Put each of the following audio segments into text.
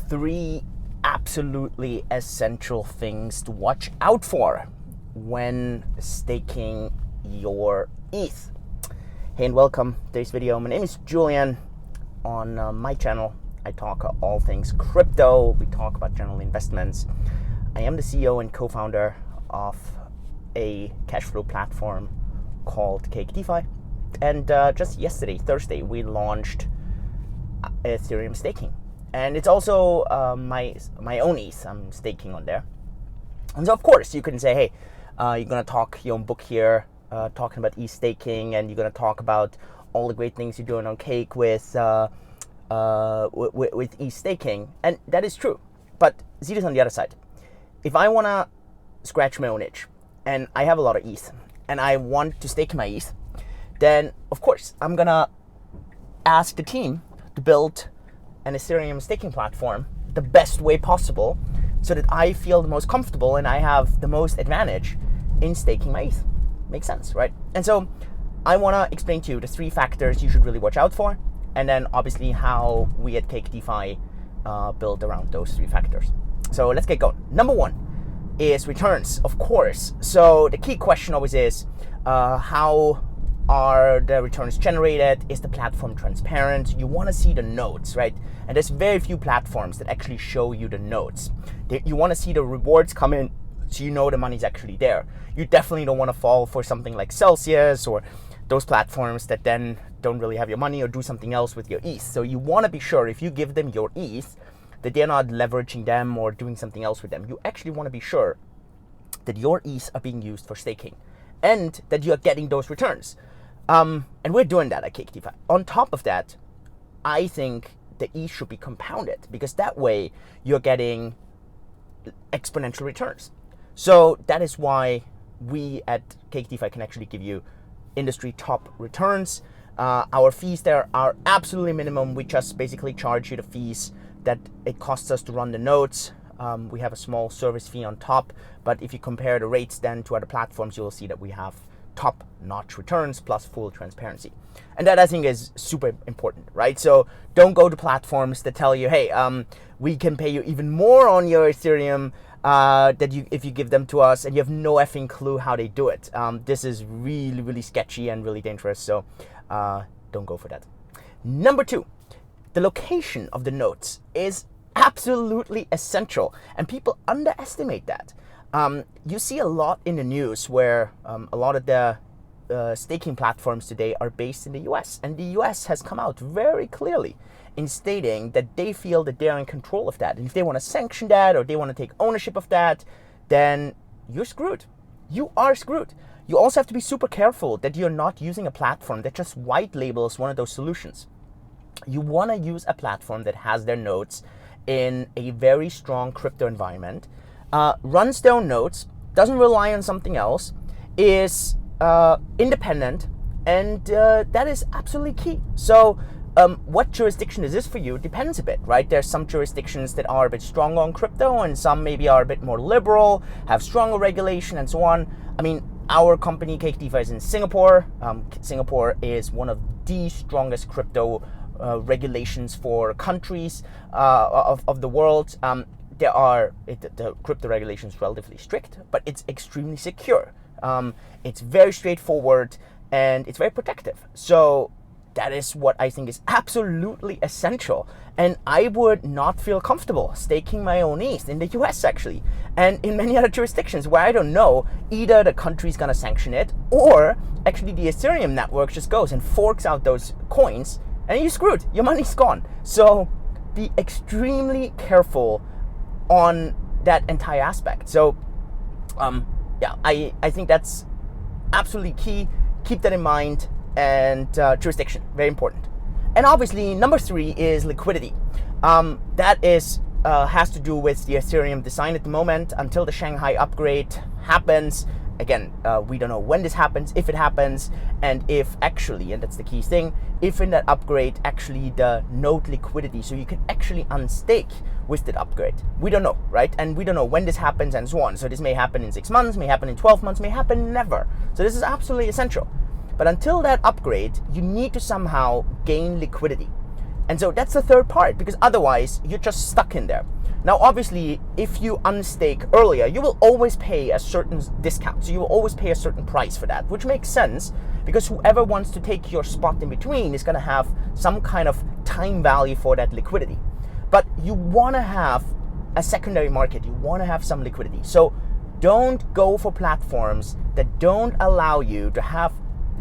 3 absolutely essential things to watch out for when staking your ETH. Hey and welcome to today's video. My name is Julian. On my channel, I talk all things crypto. We talk about general investments. I am the CEO and co-founder of a cash flow platform called Cake DeFi. And just yesterday, Thursday, we launched Ethereum staking. And it's also my own ETH. I'm staking on there. And so, of course, you can say, hey, you're going to talk your own book here, talking about ETH staking, and you're going to talk about all the great things you're doing on Cake with ETH staking. And that is true. But see this on the other side. If I want to scratch my own itch, and I have a lot of ETH, and I want to stake my ETH, then, of course, I'm going to ask the team to build an Ethereum staking platform the best way possible so that I feel the most comfortable and I have the most advantage in staking my ETH. Makes sense, right? And so I want to explain to you the 3 factors you should really watch out for, and then obviously how we at Cake DeFi build around those 3 factors. So let's get going. Number 1 is returns, of course. So the key question always is, how are the returns generated? Is the platform transparent? You want to see the nodes, right? And there's very few platforms that actually show you the nodes. You want to see the rewards come in so you know the money's actually there. You definitely don't want to fall for something like Celsius or those platforms that then don't really have your money or do something else with your ETH. So you want to be sure if you give them your ETH that they're not leveraging them or doing something else with them. You actually want to be sure that your ETH are being used for staking and that you're getting those returns. And we're doing that at Cake DeFi. On top of that, I think the ETH should be compounded because that way you're getting exponential returns. So that is why we at Cake DeFi can actually give you industry top returns. Our fees there are absolutely minimum. We just basically charge you the fees that it costs us to run the nodes. We have a small service fee on top, but if you compare the rates then to other platforms, you'll see that we have top-notch returns plus full transparency. And that I think is super important, right? So don't go to platforms that tell you, hey, we can pay you even more on your Ethereum if you give them to us, and you have no effing clue how they do it. This is really, really sketchy and really dangerous, so don't go for that. Number 2, the location of the nodes is absolutely essential, and people underestimate that. You see a lot in the news where a lot of the staking platforms today are based in the US, and the US has come out very clearly in stating that they feel that they're in control of that. And if they want to sanction that or they want to take ownership of that, then you're screwed. You are screwed. You also have to be super careful that you're not using a platform that just white labels one of those solutions. You want to use a platform that has their nodes in a very strong crypto environment, runs their own nodes, doesn't rely on something else, is independent, and that is absolutely key. So what jurisdiction is this for you depends a bit, right? There's some jurisdictions that are a bit stronger on crypto and some maybe are a bit more liberal, have stronger regulation and so on. I mean, our company, Cake DeFi, is in Singapore. Singapore is one of the strongest crypto regulations for countries of the world. The crypto regulation is relatively strict, but it's extremely secure. It's very straightforward and it's very protective. So that is what I think is absolutely essential. And I would not feel comfortable staking my own ETH in the US actually, and in many other jurisdictions where I don't know either the country's gonna sanction it or actually the Ethereum network just goes and forks out those coins and you're screwed. Your money's gone. So be extremely careful on that entire aspect. So yeah, I think that's absolutely key. Keep that in mind. And jurisdiction, very important. And obviously number 3 is liquidity. That is has to do with the Ethereum design at the moment until the Shanghai upgrade happens. Again, we don't know when this happens, if it happens, and if actually, and that's the key thing, if in that upgrade actually the node liquidity, so you can actually unstake with that upgrade. We don't know, right? And we don't know when this happens and so on. So this may happen in 6 months, may happen in 12 months, may happen never. So this is absolutely essential. But until that upgrade, you need to somehow gain liquidity. And so that's the third part, because otherwise you're just stuck in there. Now, obviously, if you unstake earlier, you will always pay a certain discount. So you will always pay a certain price for that, which makes sense because whoever wants to take your spot in between is going to have some kind of time value for that liquidity. But you want to have a secondary market. You want to have some liquidity. So don't go for platforms that don't allow you to have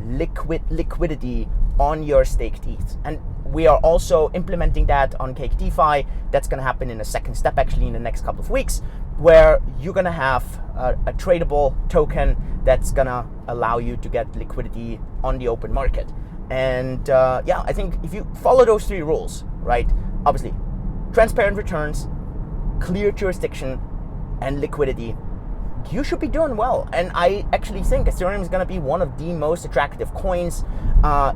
liquidity on your staked ETH. And we are also implementing that on Cake DeFi. That's going to happen in a second step, actually, in the next couple of weeks, where you're going to have a tradable token that's going to allow you to get liquidity on the open market. And yeah, I think if you follow those three rules, right, obviously, transparent returns, clear jurisdiction, and liquidity, you should be doing well. And I actually think Ethereum is going to be one of the most attractive coins.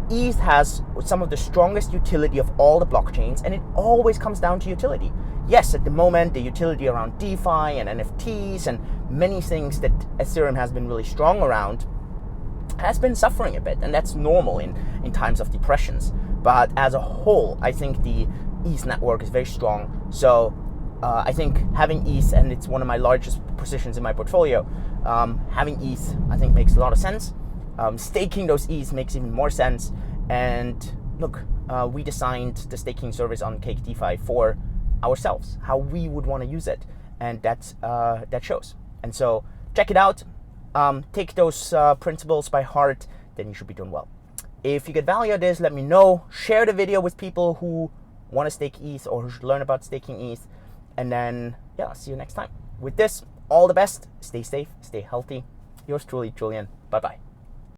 ETH has some of the strongest utility of all the blockchains, and it always comes down to utility. Yes, at the moment, the utility around DeFi and NFTs and many things that Ethereum has been really strong around has been suffering a bit, and that's normal in times of depressions. But as a whole, I think the ETH network is very strong. So I think having ETH, and it's one of my largest positions in my portfolio, having ETH I think makes a lot of sense. Staking those ETH makes even more sense. And look, we designed the staking service on Cake DeFi for ourselves, how we would want to use it, and that shows. And so check it out. Take those principles by heart, then you should be doing well. If you get value out of this, let me know. Share the video with people who want to stake ETH or who should learn about staking ETH. And then, yeah, see you next time. With this, all the best. Stay safe, stay healthy. Yours truly, Julian. Bye-bye.